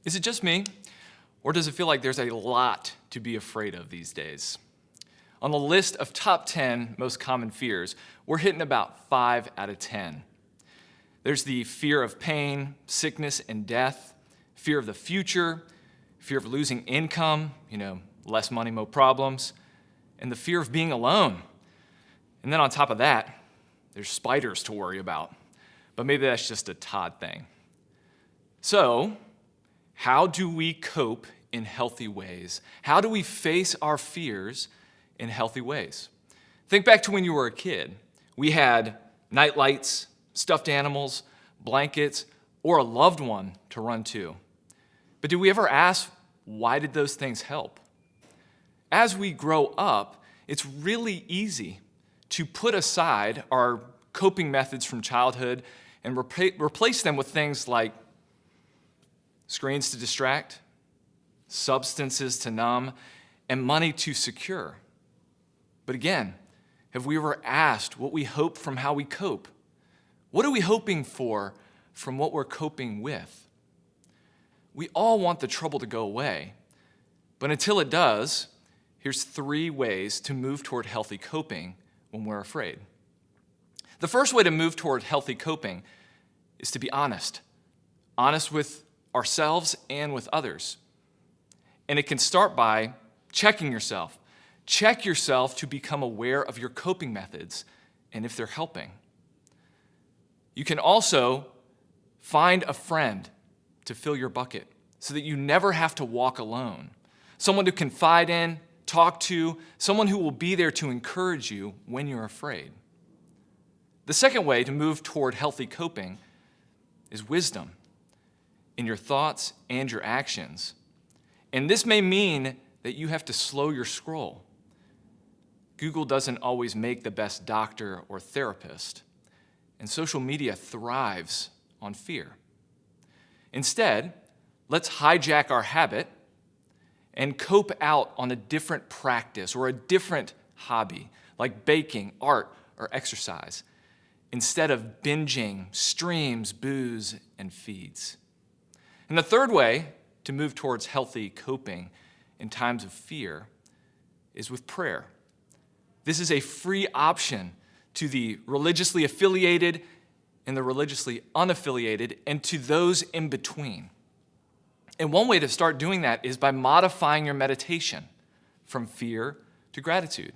Is it just me, or does it feel like there's a lot to be afraid of these days? On the list of top 10 most common fears, we're hitting about 5 out of 10. There's the fear of pain, sickness, and death, fear of the future, fear of losing income, less money, more problems, and the fear of being alone. And then on top of that, there's spiders to worry about. But maybe that's just a Todd thing. So, how do we cope in healthy ways? How do we face our fears in healthy ways? Think back to when you were a kid. We had night lights, stuffed animals, blankets, or a loved one to run to. But did we ever ask, why did those things help? As we grow up, it's really easy to put aside our coping methods from childhood and replace them with things like screens to distract, substances to numb, and money to secure. But again, have we ever asked what we hope from how we cope? What are we hoping for from what we're coping with? We all want the trouble to go away, but until it does, here's 3 ways to move toward healthy coping when we're afraid. The first way to move toward healthy coping is to be honest with ourselves and with others. And it can start by checking yourself. Check yourself to become aware of your coping methods and if they're helping. You can also find a friend to fill your bucket so that you never have to walk alone. Someone to confide in, talk to, someone who will be there to encourage you when you're afraid. The second way to move toward healthy coping is wisdom in your thoughts and your actions. And this may mean that you have to slow your scroll. Google doesn't always make the best doctor or therapist, and social media thrives on fear. Instead, let's hijack our habit and cope out on a different practice or a different hobby, like baking, art, or exercise, instead of binging streams, booze, and feeds. And the third way to move towards healthy coping in times of fear is with prayer. This is a free option to the religiously affiliated and the religiously unaffiliated and to those in between. And one way to start doing that is by modifying your meditation from fear to gratitude.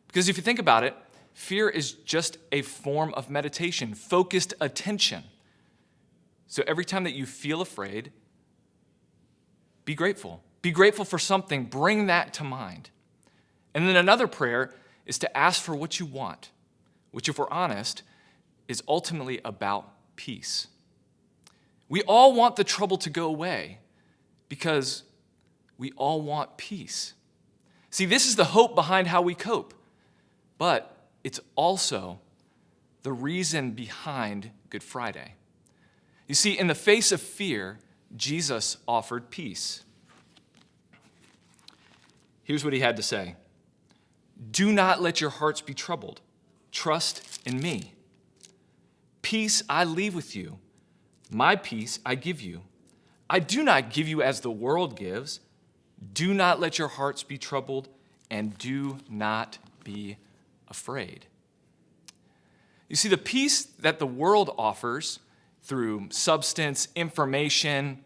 Because if you think about it, fear is just a form of meditation, focused attention. So every time that you feel afraid, be grateful. Be grateful for something. Bring that to mind. And then another prayer is to ask for what you want, which, if we're honest, is ultimately about peace. We all want the trouble to go away because we all want peace. See, this is the hope behind how we cope, but it's also the reason behind Good Friday. You see, in the face of fear, Jesus offered peace. Here's what he had to say. Do not let your hearts be troubled. Trust in me. Peace I leave with you. My peace I give you. I do not give you as the world gives. Do not let your hearts be troubled, and do not be afraid. You see, the peace that the world offers through substance, information,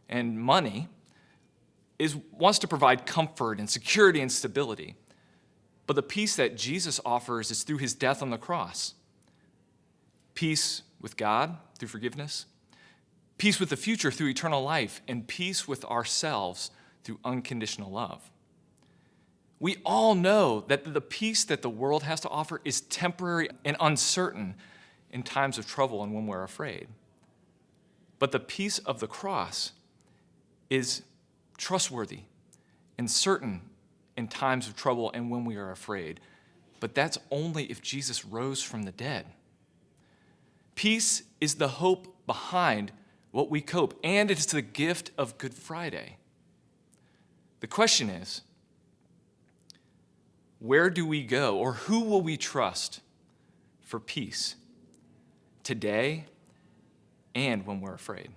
and money wants to provide comfort and security and stability. But the peace that Jesus offers is through his death on the cross. Peace with God through forgiveness, peace with the future through eternal life, and peace with ourselves through unconditional love. We all know that the peace that the world has to offer is temporary and uncertain in times of trouble and when we're afraid. But the peace of the cross is trustworthy and certain in times of trouble and when we are afraid. But that's only if Jesus rose from the dead. Peace is the hope behind what we cope, and it's the gift of Good Friday. The question is, where do we go, or who will we trust for peace today and when we're afraid?